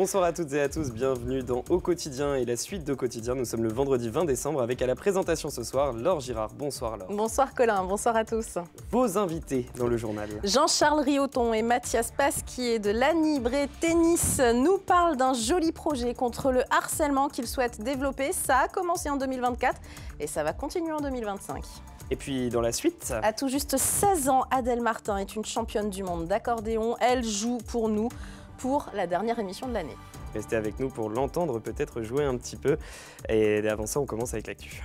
Bonsoir à toutes et à tous, bienvenue dans Au Quotidien et la suite d'Au Quotidien. Nous sommes le vendredi 20 décembre avec à la présentation ce soir Laure Girard. Bonsoir Laure. Bonsoir Colin, bonsoir à tous. Vos invités dans le journal. Jean-Charles Riauton et Mathias Pasquier de Lanibré Tennis nous parlent d'un joli projet contre le harcèlement qu'ils souhaitent développer. Ça a commencé en 2024 et ça va continuer en 2025. Et puis dans la suite... À tout juste 16 ans, Adèle Martin est une championne du monde d'accordéon. Elle joue pour nous pour la dernière émission de l'année. Restez avec nous pour l'entendre peut-être jouer un petit peu. Et avant ça, on commence avec l'actu.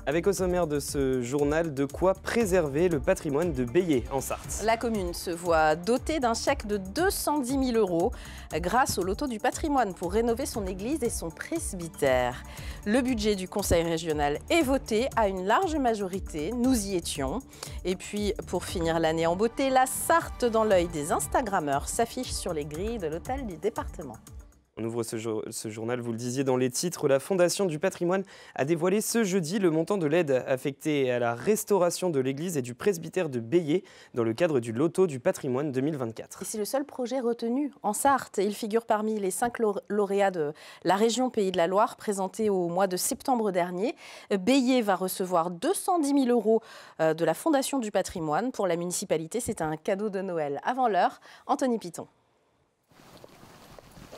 Avec au sommaire de ce journal, de quoi préserver le patrimoine de Bélier en Sarthe. La commune se voit dotée d'un chèque de 210 000 € grâce au loto du patrimoine pour rénover son église et son presbytère. Le budget du conseil régional est voté à une large majorité, nous y étions. Et puis, pour finir l'année en beauté, la Sarthe dans l'œil des Instagrammeurs s'affiche sur les grilles de l'hôtel du département. On ouvre ce journal, vous le disiez dans les titres, la Fondation du patrimoine a dévoilé ce jeudi le montant de l'aide affectée à la restauration de l'église et du presbytère de Bélier dans le cadre du loto du patrimoine 2024. C'est le seul projet retenu en Sarthe. Il figure parmi les 5 lauréats de la région Pays de la Loire présentés au mois de septembre dernier. Bélier va recevoir 210 000 € de la Fondation du patrimoine. Pour la municipalité, c'est un cadeau de Noël. Avant l'heure, Anthony Piton.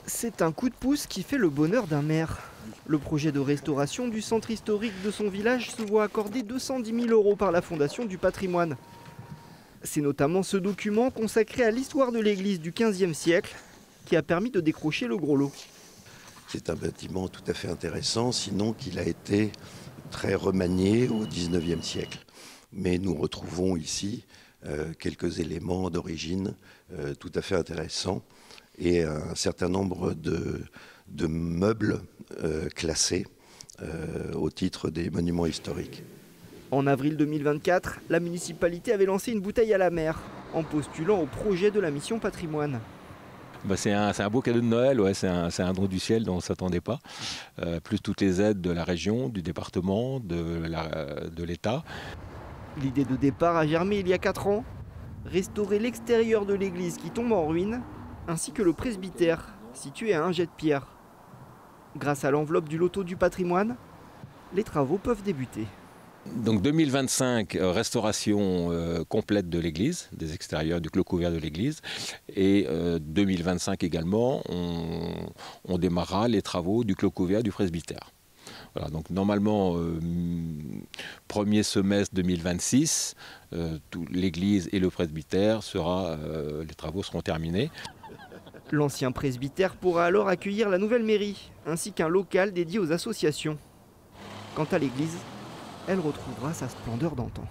C'est un coup de pouce qui fait le bonheur d'un maire. Le projet de restauration du centre historique de son village se voit accorder 210 000 € par la Fondation du patrimoine. C'est notamment ce document consacré à l'histoire de l'église du XVe siècle qui a permis de décrocher le gros lot. C'est un bâtiment tout à fait intéressant, sinon qu'il a été très remanié au XIXe siècle. Mais nous retrouvons ici quelques éléments d'origine tout à fait intéressants. Et un certain nombre de meubles classés au titre des monuments historiques. En avril 2024, la municipalité avait lancé une bouteille à la mer en postulant au projet de la mission patrimoine. C'est un beau cadeau de Noël, ouais, c'est un don du ciel dont on ne s'attendait pas. Plus toutes les aides de la région, du département, de l'État. L'idée de départ a germé il y a 4 ans. Restaurer l'extérieur de l'église qui tombe en ruine, ainsi que le presbytère, situé à un jet de pierre. Grâce à l'enveloppe du loto du patrimoine, les travaux peuvent débuter. Donc 2025, restauration complète de l'église, des extérieurs, du clos couvert de l'église. Et 2025 également, on démarrera les travaux du clos couvert du presbytère. Voilà, donc normalement, premier semestre 2026, l'église et le presbytère, les travaux seront terminés. L'ancien presbytère pourra alors accueillir la nouvelle mairie, ainsi qu'un local dédié aux associations. Quant à l'église, elle retrouvera sa splendeur d'antan.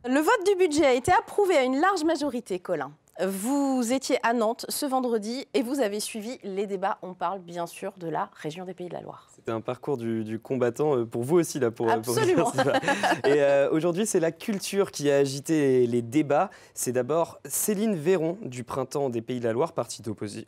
Le vote du budget a été approuvé à une large majorité, Colin. Vous étiez à Nantes ce vendredi et vous avez suivi les débats. On parle bien sûr de la région des Pays de la Loire. C'était un parcours du combattant pour vous aussi, là, Absolument. Et aujourd'hui, c'est la culture qui a agité les débats. C'est d'abord Céline Véron du Printemps des Pays de la Loire,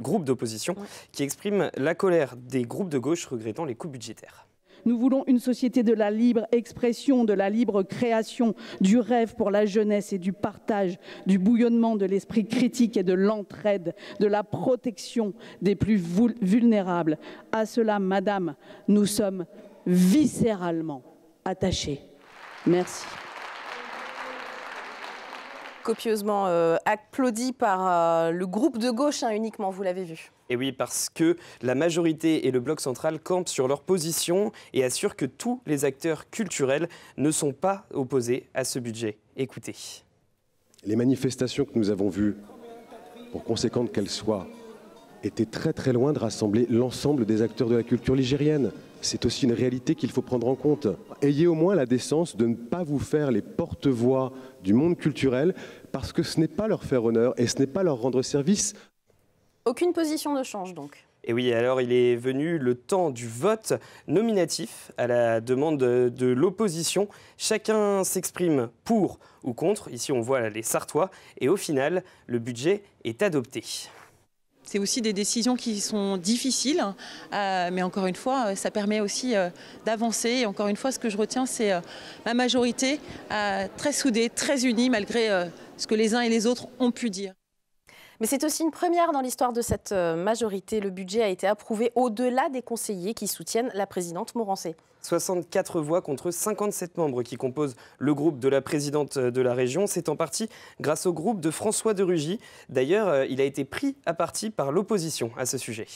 groupe d'opposition, qui exprime la colère des groupes de gauche regrettant les coupes budgétaires. Nous voulons une société de la libre expression, de la libre création, du rêve pour la jeunesse et du partage, du bouillonnement de l'esprit critique et de l'entraide, de la protection des plus vulnérables. À cela, madame, nous sommes viscéralement attachés. Merci. Copieusement applaudi par le groupe de gauche uniquement, vous l'avez vu. Et oui, parce que la majorité et le bloc central campent sur leur position et assurent que tous les acteurs culturels ne sont pas opposés à ce budget. Écoutez. Les manifestations que nous avons vues, pour conséquentes qu'elles soient, étaient très très loin de rassembler l'ensemble des acteurs de la culture ligérienne. C'est aussi une réalité qu'il faut prendre en compte. Ayez au moins la décence de ne pas vous faire les porte-voix du monde culturel, parce que ce n'est pas leur faire honneur et ce n'est pas leur rendre service. Aucune position ne change donc. Et oui, alors il est venu le temps du vote nominatif à la demande de l'opposition. Chacun s'exprime pour ou contre. Ici, on voit les Sartois. Et au final, le budget est adopté. C'est aussi des décisions qui sont difficiles, mais encore une fois, ça permet aussi d'avancer. Et encore une fois, ce que je retiens, c'est la majorité très soudée, très unie, malgré ce que les uns et les autres ont pu dire. Mais c'est aussi une première dans l'histoire de cette majorité. Le budget a été approuvé au-delà des conseillers qui soutiennent la présidente Morancé. 64 voix contre 57 membres qui composent le groupe de la présidente de la région. C'est en partie grâce au groupe de François de Rugy. D'ailleurs, il a été pris à partie par l'opposition à ce sujet.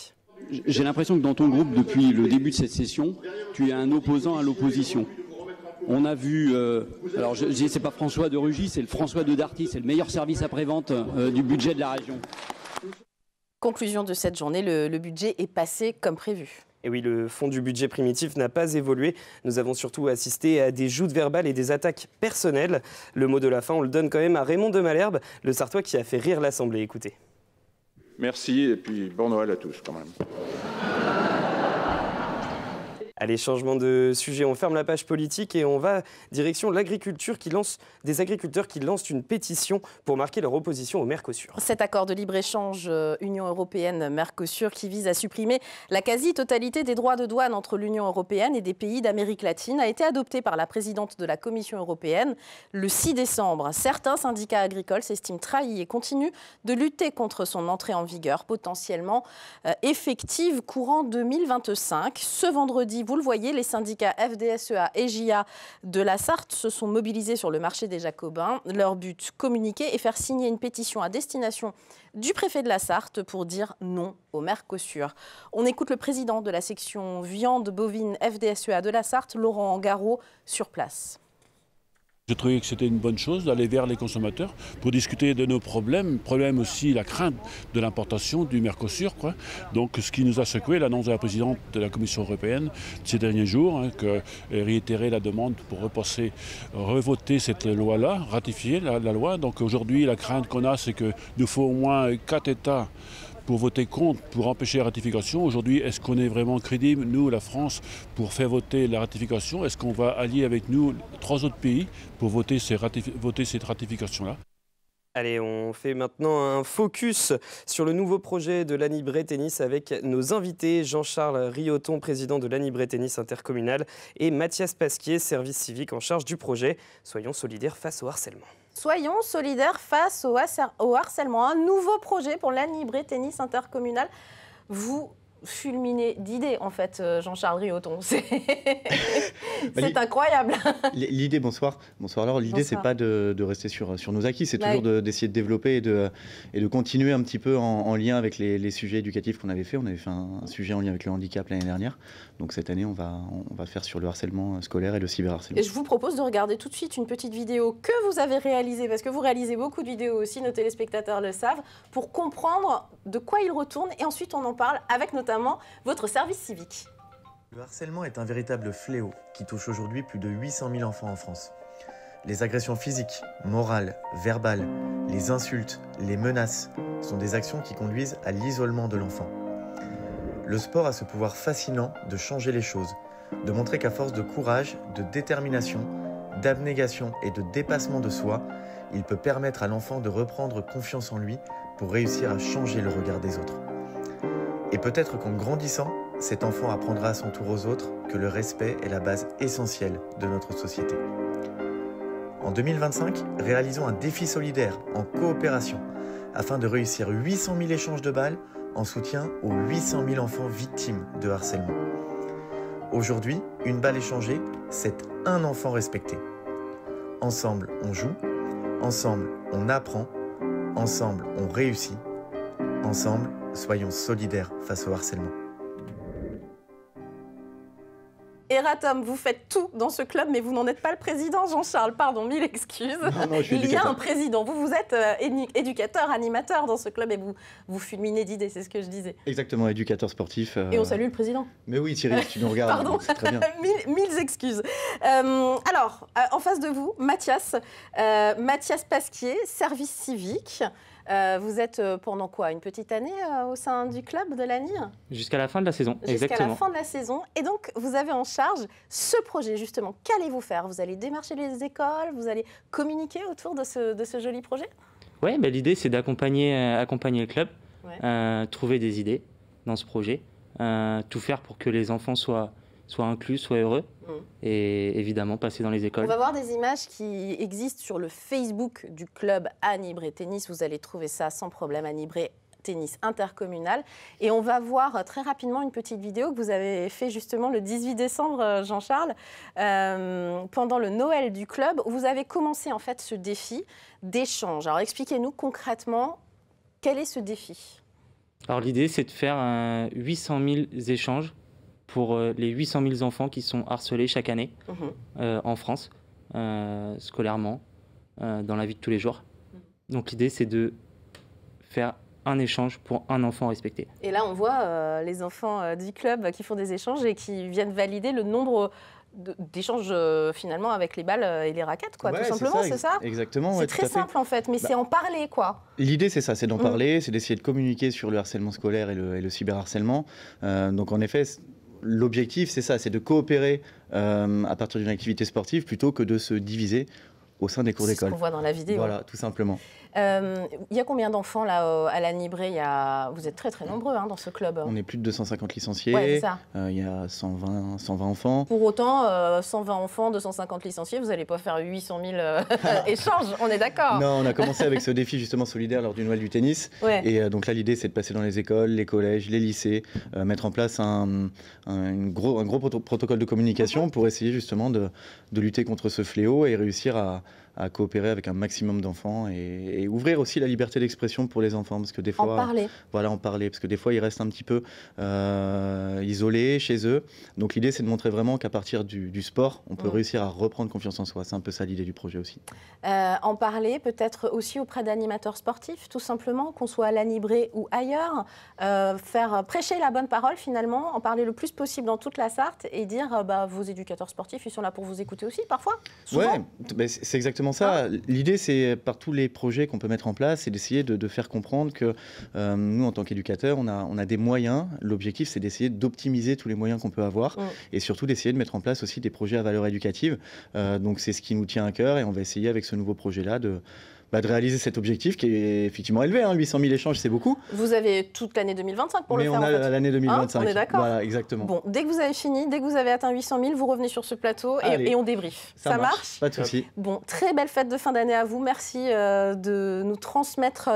J'ai l'impression que dans ton groupe, depuis le début de cette session, tu es un opposant à l'opposition. On a vu, alors c'est pas François de Rugy, c'est le François de Darty, c'est le meilleur service après-vente du budget de la région. Conclusion de cette journée, le budget est passé comme prévu. Et oui, le fond du budget primitif n'a pas évolué. Nous avons surtout assisté à des joutes verbales et des attaques personnelles. Le mot de la fin, on le donne quand même à Raymond de Malherbe, le Sartois qui a fait rire l'Assemblée. Écoutez. Merci et puis bon Noël à tous quand même. Allez, changement de sujet, on ferme la page politique et on va direction l'agriculture des agriculteurs qui lancent une pétition pour marquer leur opposition au Mercosur. Cet accord de libre-échange Union européenne-Mercosur qui vise à supprimer la quasi-totalité des droits de douane entre l'Union européenne et des pays d'Amérique latine a été adopté par la présidente de la Commission européenne le 6 décembre. Certains syndicats agricoles s'estiment trahis et continuent de lutter contre son entrée en vigueur potentiellement effective courant 2025. Ce vendredi, vous le voyez, les syndicats FDSEA et JA de la Sarthe se sont mobilisés sur le marché des Jacobins. Leur but, communiquer et faire signer une pétition à destination du préfet de la Sarthe pour dire non au Mercosur. On écoute le président de la section viande bovine FDSEA de la Sarthe, Laurent Garot, sur place. Je trouvais que c'était une bonne chose d'aller vers les consommateurs pour discuter de nos problèmes aussi la crainte de l'importation du Mercosur. Donc ce qui nous a secoué, l'annonce de la présidente de la Commission européenne ces derniers jours, que réitérer la demande pour revoter cette loi-là, ratifier la loi. Donc aujourd'hui, la crainte qu'on a, c'est qu'il nous faut au moins 4 États pour voter contre, pour empêcher la ratification. Aujourd'hui, est-ce qu'on est vraiment crédible, nous, la France, pour faire voter la ratification? Est-ce qu'on va allier avec nous 3 autres pays pour voter cette ratification-là? Allez, on fait maintenant un focus sur le nouveau projet de l'Anibré Tennis avec nos invités, Jean-Charles Rioton, président de l'Anibré Tennis intercommunal, et Mathias Pasquier, service civique en charge du projet. Soyons solidaires face au harcèlement. Soyons solidaires face au harcèlement. Un nouveau projet pour l'Anibré Tennis intercommunal. Vous fulminez d'idées, en fait, Jean-Charles Rioton. C'est incroyable. L'idée, bonsoir Laure, l'idée, c'est pas de rester sur nos acquis, c'est toujours d'essayer de développer et de continuer un petit peu en lien avec les sujets éducatifs qu'on avait fait. On avait fait un sujet en lien avec le handicap l'année dernière. Donc cette année, on va faire sur le harcèlement scolaire et le cyberharcèlement. Et je vous propose de regarder tout de suite une petite vidéo que vous avez réalisée, parce que vous réalisez beaucoup de vidéos aussi, nos téléspectateurs le savent, pour comprendre de quoi il retourne. Et ensuite, on en parle avec notamment votre service civique. Le harcèlement est un véritable fléau qui touche aujourd'hui plus de 800 000 enfants en France. Les agressions physiques, morales, verbales, les insultes, les menaces sont des actions qui conduisent à l'isolement de l'enfant. Le sport a ce pouvoir fascinant de changer les choses, de montrer qu'à force de courage, de détermination, d'abnégation et de dépassement de soi, il peut permettre à l'enfant de reprendre confiance en lui pour réussir à changer le regard des autres. Et peut-être qu'en grandissant, cet enfant apprendra à son tour aux autres que le respect est la base essentielle de notre société. En 2025, réalisons un défi solidaire en coopération afin de réussir 800 000 échanges de balles en soutien aux 800 000 enfants victimes de harcèlement. Aujourd'hui, une balle échangée, c'est un enfant respecté. Ensemble, on joue. Ensemble, on apprend. Ensemble, on réussit. Ensemble, soyons solidaires face au harcèlement. Eratom, vous faites tout dans ce club, mais vous n'en êtes pas le président, Jean-Charles. Pardon, 1000 excuses. Non, il y a un président. Vous êtes éducateur, animateur dans ce club et vous fulminez d'idées, c'est ce que je disais. Exactement, éducateur sportif. Et on salue le président. Mais oui, Thierry, tu nous regardes. Pardon, c'est très bien. 1000 excuses. Alors, en face de vous, Mathias Pasquier, service civique. Vous êtes pendant quoi? Une petite année au sein du club de l'ANI? Jusqu'à la fin de la saison, exactement. Jusqu'à la fin de la saison. Et donc, vous avez en charge ce projet, justement. Qu'allez-vous faire? Vous allez démarcher les écoles? Vous allez communiquer autour de ce joli projet? Oui, l'idée, c'est d'accompagner le club trouver des idées dans ce projet, tout faire pour que les enfants soient inclus, soient heureux et évidemment passer dans les écoles. On va voir des images qui existent sur le Facebook du club Anibré Tennis. Vous allez trouver ça sans problème, Anibré Tennis intercommunal. Et on va voir très rapidement une petite vidéo que vous avez fait justement le 18 décembre, Jean-Charles, pendant le Noël du club. Vous avez commencé en fait ce défi d'échange. Alors expliquez-nous concrètement, quel est ce défi ? Alors l'idée, c'est de faire 800 000 échanges pour les 800 000 enfants qui sont harcelés chaque année en France, scolairement, dans la vie de tous les jours. Donc l'idée, c'est de faire un échange pour un enfant respecté. Et là, on voit les enfants du club qui font des échanges et qui viennent valider le nombre d'échanges finalement avec les balles et les raquettes, quoi, tout simplement, c'est ça ? Exactement. C'est très simple en fait, mais c'est en parler, quoi. L'idée, c'est ça, c'est d'en parler, c'est d'essayer de communiquer sur le harcèlement scolaire et le cyberharcèlement. Donc en effet, l'objectif, c'est ça, c'est de coopérer à partir d'une activité sportive plutôt que de se diviser au sein des cours d'école. C'est ce qu'on voit dans la vidéo. Voilà, tout simplement. Il y a combien d'enfants là à l'Anibré ? Vous êtes très très nombreux dans ce club. On est plus de 250 licenciés. Ouais, c'est ça. Il y a 120 enfants. Pour autant, 120 enfants, 250 licenciés, vous n'allez pas faire 800 000 échanges, on est d'accord ? Non, on a commencé avec ce défi justement solidaire lors du Noël du tennis. Ouais. Et donc là, l'idée, c'est de passer dans les écoles, les collèges, les lycées, mettre en place un gros protocole de communication pour essayer justement de lutter contre ce fléau et réussir à coopérer avec un maximum d'enfants et ouvrir aussi la liberté d'expression pour les enfants, parce que des fois, en parler, parce que des fois ils restent un petit peu isolés chez eux. Donc l'idée, c'est de montrer vraiment qu'à partir du sport, on peut réussir à reprendre confiance en soi. C'est un peu ça l'idée du projet aussi. En parler peut-être aussi auprès d'animateurs sportifs, tout simplement, qu'on soit à l'Anibré ou ailleurs, faire prêcher la bonne parole finalement, en parler le plus possible dans toute la Sarthe et dire vos éducateurs sportifs, ils sont là pour vous écouter aussi parfois. Ouais, c'est exactement ça. L'idée, c'est par tous les projets qu'on peut mettre en place, c'est d'essayer de faire comprendre que nous, en tant qu'éducateurs, on a des moyens. L'objectif, c'est d'essayer d'optimiser tous les moyens qu'on peut avoir et surtout d'essayer de mettre en place aussi des projets à valeur éducative. Donc c'est ce qui nous tient à cœur et on va essayer avec ce nouveau projet-là de réaliser cet objectif qui est effectivement élevé. 800 000 échanges, c'est beaucoup. Vous avez toute l'année 2025 pour le faire. Mais on a l'année 2025. On est d'accord. Voilà, exactement. Bon, dès que vous avez fini, dès que vous avez atteint 800 000, vous revenez sur ce plateau et on débriefe. Ça marche ? Pas de souci. Bon, très belle fête de fin d'année à vous. Merci de nous transmettre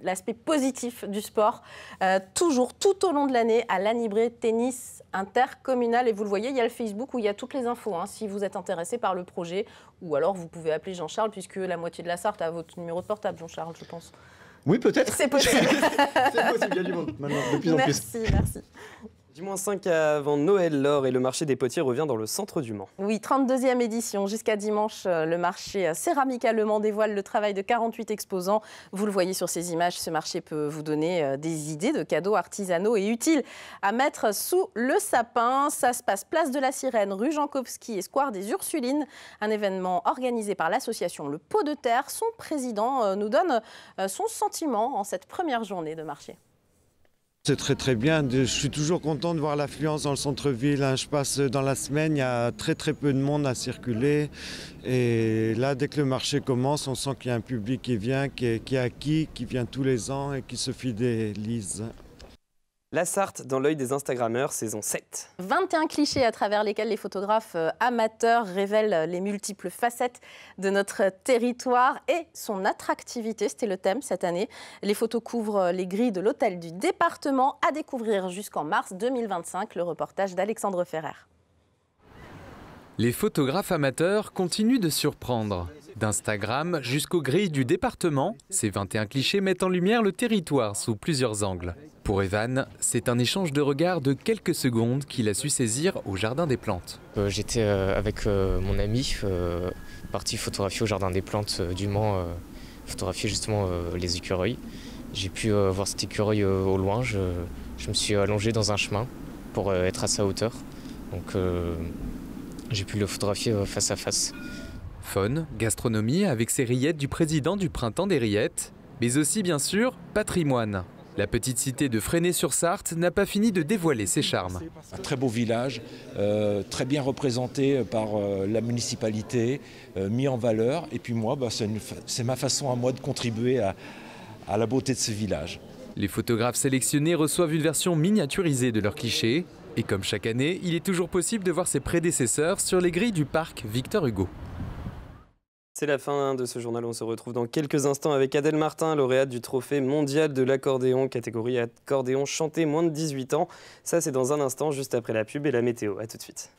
l'aspect positif du sport. Toujours, tout au long de l'année, à l'Anibré Tennis intercommunal. Et vous le voyez, il y a le Facebook où il y a toutes les infos. Si vous êtes intéressé par le projet, ou alors vous pouvez appeler Jean-Charles, puisque la moitié de la Sarthe a votre numéro de portable, Jean-Charles, je pense. Oui, peut-être. C'est possible. C'est possible, il y a du monde maintenant, de plus en plus. Merci. -5 avant Noël, l'or et le marché des potiers revient dans le centre du Mans. Oui, 32e édition. Jusqu'à dimanche, le marché Céramica Le Mans dévoile le travail de 48 exposants. Vous le voyez sur ces images, ce marché peut vous donner des idées de cadeaux artisanaux et utiles à mettre sous le sapin. Ça se passe place de la Sirène, rue Jankowski et square des Ursulines. Un événement organisé par l'association Le Pot de Terre. Son président nous donne son sentiment en cette première journée de marché. C'est très très bien, je suis toujours content de voir l'affluence dans le centre-ville. Je passe dans la semaine, il y a très peu de monde à circuler. Et là, dès que le marché commence, on sent qu'il y a un public qui vient, qui est acquis, qui vient tous les ans et qui se fidélise. La Sarthe dans l'œil des Instagrammeurs, saison 7. 21 clichés à travers lesquels les photographes amateurs révèlent les multiples facettes de notre territoire et son attractivité. C'était le thème cette année. Les photos couvrent les grilles de l'hôtel du département à découvrir jusqu'en mars 2025. Le reportage d'Alexandre Ferrer. Les photographes amateurs continuent de surprendre. D'Instagram jusqu'aux grilles du département, ces 21 clichés mettent en lumière le territoire sous plusieurs angles. Pour Evan, c'est un échange de regards de quelques secondes qu'il a su saisir au Jardin des Plantes. J'étais avec mon ami, parti photographier au Jardin des Plantes du Mans, photographier justement les écureuils. J'ai pu voir cet écureuil au loin, je me suis allongé dans un chemin pour être à sa hauteur. Donc j'ai pu le photographier face à face. Faune, gastronomie avec ses rillettes du président du Printemps des Rillettes, mais aussi bien sûr patrimoine. La petite cité de Fresnay-sur-Sarthe n'a pas fini de dévoiler ses charmes. Un très beau village, très bien représenté par la municipalité, mis en valeur. Et puis moi, c'est ma façon à moi de contribuer à la beauté de ce village. Les photographes sélectionnés reçoivent une version miniaturisée de leurs clichés. Et comme chaque année, il est toujours possible de voir ses prédécesseurs sur les grilles du parc Victor Hugo. C'est la fin de ce journal. On se retrouve dans quelques instants avec Adèle Martin, lauréate du trophée mondial de l'accordéon, catégorie accordéon chanté moins de 18 ans. Ça, c'est dans un instant, juste après la pub et la météo. A tout de suite.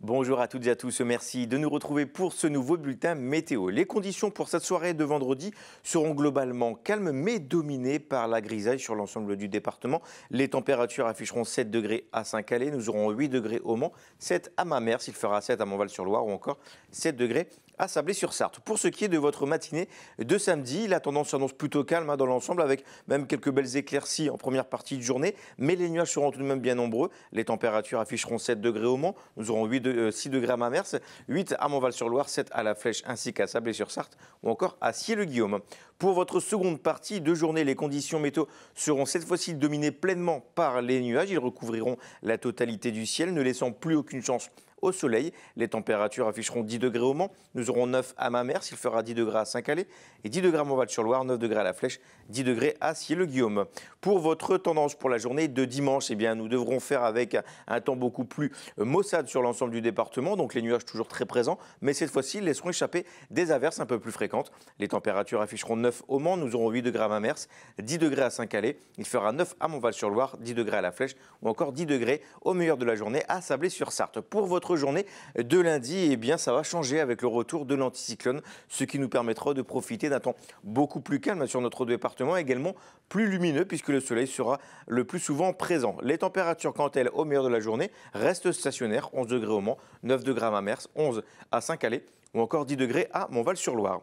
Bonjour à toutes et à tous, merci de nous retrouver pour ce nouveau bulletin météo. Les conditions pour cette soirée de vendredi seront globalement calmes mais dominées par la grisaille sur l'ensemble du département. Les températures afficheront 7 degrés à Saint-Calais, nous aurons 8 degrés au Mans, 7 à Mamers, il fera 7 à Montval-sur-Loire ou encore 7 degrés à Sablé-sur-Sarthe. Pour ce qui est de votre matinée de samedi, la tendance s'annonce plutôt calme dans l'ensemble avec même quelques belles éclaircies en première partie de journée, mais les nuages seront tout de même bien nombreux. Les températures afficheront 7 degrés au Mans, nous aurons 6 degrés à Mamers, 8 à Montval-sur-Loire, 7 à La Flèche ainsi qu'à Sablé-sur-Sarthe ou encore à Cieux-le-Guillaume. Pour votre seconde partie de journée, les conditions météo seront cette fois-ci dominées pleinement par les nuages. Ils recouvriront la totalité du ciel, ne laissant plus aucune chance au soleil. Les températures afficheront 10 degrés au Mans, nous aurons 9 à Mamers, il fera 10 degrés à Saint-Calais et 10 degrés à Montval-sur-Loire, 9 degrés à La Flèche, 10 degrés à Cieux-le-Guillaume. Pour votre tendance pour la journée de dimanche, eh bien, nous devrons faire avec un temps beaucoup plus maussade sur l'ensemble du département, donc les nuages toujours très présents, mais cette fois-ci, ils laisseront échapper des averses un peu plus fréquentes. Les températures afficheront 9 au Mans, nous aurons 8 degrés à Mamers, 10 degrés à Saint-Calais, il fera 9 à Montval-sur-Loire, 10 degrés à La Flèche ou encore 10 degrés au meilleur de la journée à Sablé-sur-Sarthe. Pour votre journée de lundi, eh bien, ça va changer avec le retour de l'anticyclone, ce qui nous permettra de profiter d'un temps beaucoup plus calme sur notre département, également plus lumineux puisque le soleil sera le plus souvent présent. Les températures, quant à elles, au meilleur de la journée, restent stationnaires, 11 degrés au Mans, 9 degrés à Mamers, 11 à Saint-Calais ou encore 10 degrés à Montval-sur-Loire.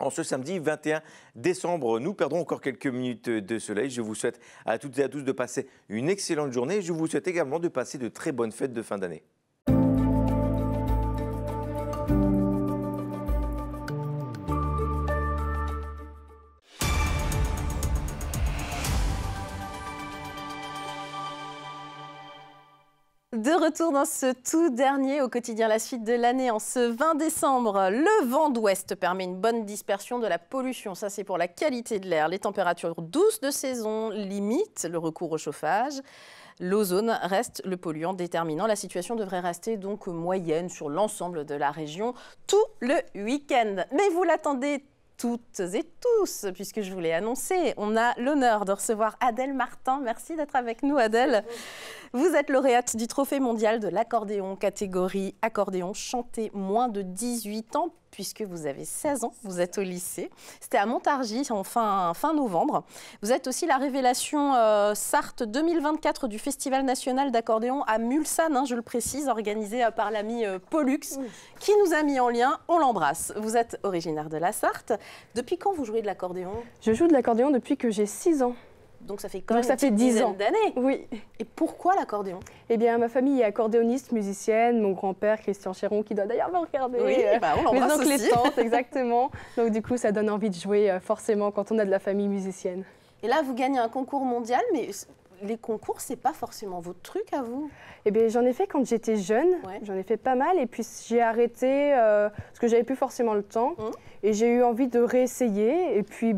En ce samedi 21 décembre, nous perdrons encore quelques minutes de soleil. Je vous souhaite à toutes et à tous de passer une excellente journée. Je vous souhaite également de passer de très bonnes fêtes de fin d'année. De retour dans ce tout dernier au quotidien, la suite de l'année. En ce 20 décembre, le vent d'ouest permet une bonne dispersion de la pollution. Ça, c'est pour la qualité de l'air. Les températures douces de saison limitent le recours au chauffage. L'ozone reste le polluant déterminant. La situation devrait rester donc moyenne sur l'ensemble de la région tout le week-end. Mais vous l'attendez toutes et tous, puisque je vous l'ai annoncé, on a l'honneur de recevoir Adèle Martin. Merci d'être avec nous, Adèle. Vous êtes lauréate du Trophée mondial de l'accordéon, catégorie accordéon chanté moins de 18 ans, puisque vous avez 16 ans, vous êtes au lycée. C'était à Montargis en fin novembre. Vous êtes aussi la révélation Sarthe 2024 du Festival national d'accordéon à Mulsanne, je le précise, organisé par l'ami Pollux, qui nous a mis en lien. On l'embrasse. Vous êtes originaire de la Sarthe. Depuis quand vous jouez de l'accordéon? Je joue de l'accordéon depuis que j'ai 6 ans. Donc ça fait quand même une 10 ans d'années. Oui. Et pourquoi l'accordéon? Eh bien, ma famille est accordéoniste, musicienne. Mon grand-père, Christian Chéron, qui doit d'ailleurs me regarder. Oui, on l'embrasse aussi. Mes oncles et tantes, exactement. Donc du coup, ça donne envie de jouer forcément quand on a de la famille musicienne. Et là, vous gagnez un concours mondial, mais les concours, c'est pas forcément votre truc à vous? Eh bien, j'en ai fait quand j'étais jeune. Ouais. J'en ai fait pas mal. Et puis, j'ai arrêté parce que j'avais plus forcément le temps. Et j'ai eu envie de réessayer. Et puis,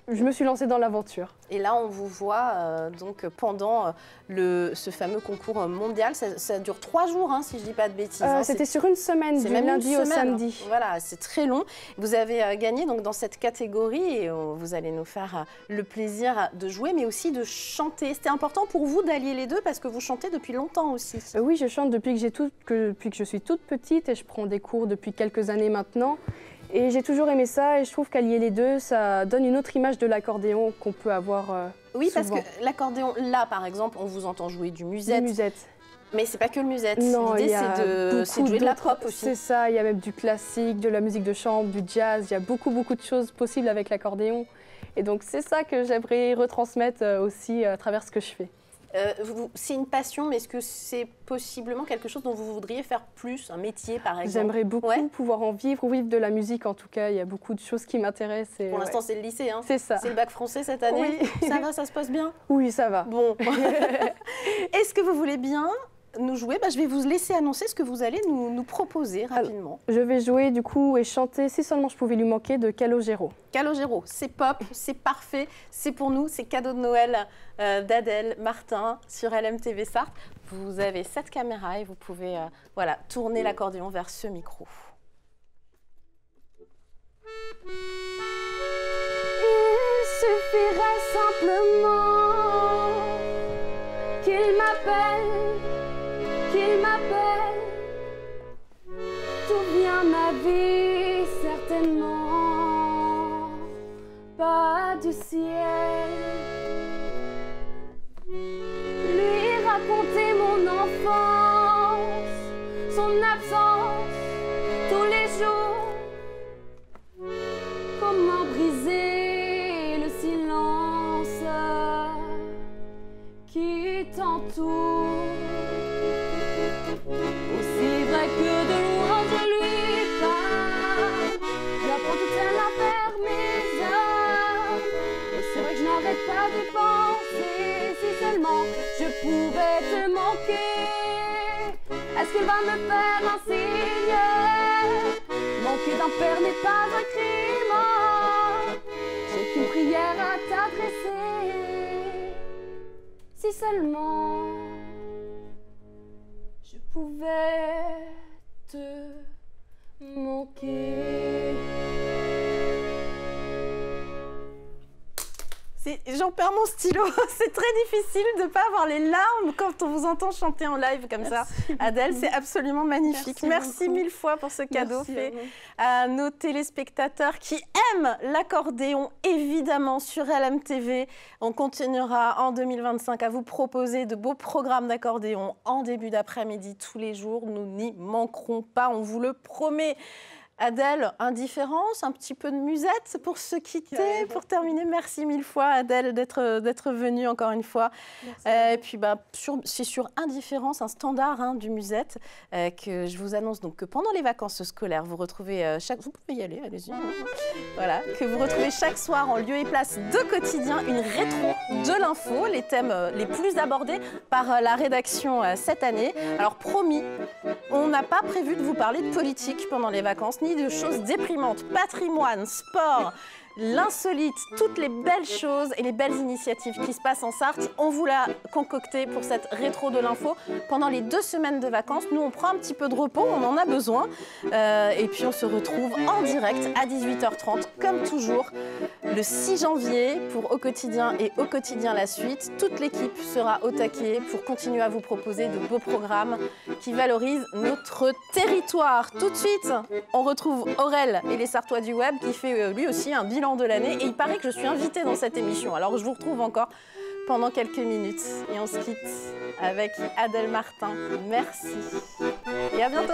je me suis lancée dans l'aventure. Et là, on vous voit donc pendant ce fameux concours mondial. Ça dure 3 jours, hein, si je ne dis pas de bêtises. C'était sur une semaine, du lundi au samedi. Voilà, c'est très long. Vous avez gagné donc, dans cette catégorie et vous allez nous faire le plaisir de jouer, mais aussi de chanter. C'était important pour vous d'allier les deux parce que vous chantez depuis longtemps aussi. Oui, je chante depuis que je suis toute petite et je prends des cours depuis quelques années maintenant. Et j'ai toujours aimé ça et je trouve qu'allier les deux, ça donne une autre image de l'accordéon qu'on peut avoir Oui, souvent. Parce que l'accordéon, là par exemple, on vous entend jouer du musette. Du musette. Mais c'est pas que le musette. L'idée, c'est de jouer de la pop aussi. C'est ça, il y a même du classique, de la musique de chambre, du jazz. Il y a beaucoup de choses possibles avec l'accordéon. Et donc c'est ça que j'aimerais retransmettre aussi à travers ce que je fais. C'est une passion, mais est-ce que c'est possiblement quelque chose dont vous voudriez faire plus, un métier par exemple? J'aimerais beaucoup pouvoir en vivre, ou vivre de la musique en tout cas. Il y a beaucoup de choses qui m'intéressent. Pour l'instant, c'est le lycée, hein? C'est ça. C'est le bac français cette année? Oui. Ça va, ça se passe bien? Oui, ça va. Bon. Est-ce que vous voulez bien nous jouer? Je vais vous laisser annoncer ce que vous allez nous proposer rapidement. Alors, je vais jouer du coup et chanter Si seulement je pouvais lui manquer de Calogero. Calogero, c'est pop, c'est parfait, c'est pour nous, c'est cadeau de Noël d'Adèle Martin sur LMTV Sarthe. Vous avez cette caméra et vous pouvez voilà, tourner l'accordéon vers ce micro. Il suffirait simplement qu'il m'appelle, tout vient ma vie certainement, pas du ciel. Lui raconter mon enfance, son absence tous les jours, comment briser le silence qui t'entoure. Aussi vrai que de louanges je lui parle, j'apprends toute seule à faire mes armes. Et c'est vrai que je n'arrête pas de penser, si seulement je pouvais te manquer. Est-ce qu'il va me faire un signe? Manquer d'un père n'est pas un crime. J'ai qu'une prière à t'adresser. Si seulement je pouvais te manquer. J'en perds mon stylo. C'est très difficile de ne pas avoir les larmes quand on vous entend chanter en live comme ça. Adèle, c'est absolument magnifique. Merci mille fois pour ce cadeau fait à nos téléspectateurs qui aiment l'accordéon, évidemment, sur LMTV. On continuera en 2025 à vous proposer de beaux programmes d'accordéon en début d'après-midi tous les jours. Nous n'y manquerons pas, on vous le promet. Adèle, indifférence, un petit peu de musette pour se quitter, pour terminer. Merci mille fois Adèle d'être venue encore une fois. Et puis c'est sur indifférence, un standard du musette que je vous annonce donc que pendant les vacances scolaires, vous retrouvez vous pouvez y aller, allez-y. Voilà, que vous retrouvez chaque soir en lieu et place de Quotidien une rétro de l'info, les thèmes les plus abordés par la rédaction cette année. Alors promis, on n'a pas prévu de vous parler de politique pendant les vacances, ni de choses déprimantes, patrimoine, sport, l'insolite, toutes les belles choses et les belles initiatives qui se passent en Sarthe. On vous l'a concocté pour cette rétro de l'info. Pendant les 2 semaines de vacances, nous on prend un petit peu de repos, on en a besoin. Et puis on se retrouve en direct à 18h30, comme toujours, le 6 janvier pour Au Quotidien et Au Quotidien la suite. Toute l'équipe sera au taquet pour continuer à vous proposer de beaux programmes qui valorisent notre territoire. Tout de suite, on retrouve Aurel et les Sartois du web qui fait lui aussi un bilan de l'année et il paraît que je suis invitée dans cette émission. Alors je vous retrouve encore pendant quelques minutes et on se quitte avec Adèle Martin. Merci et à bientôt.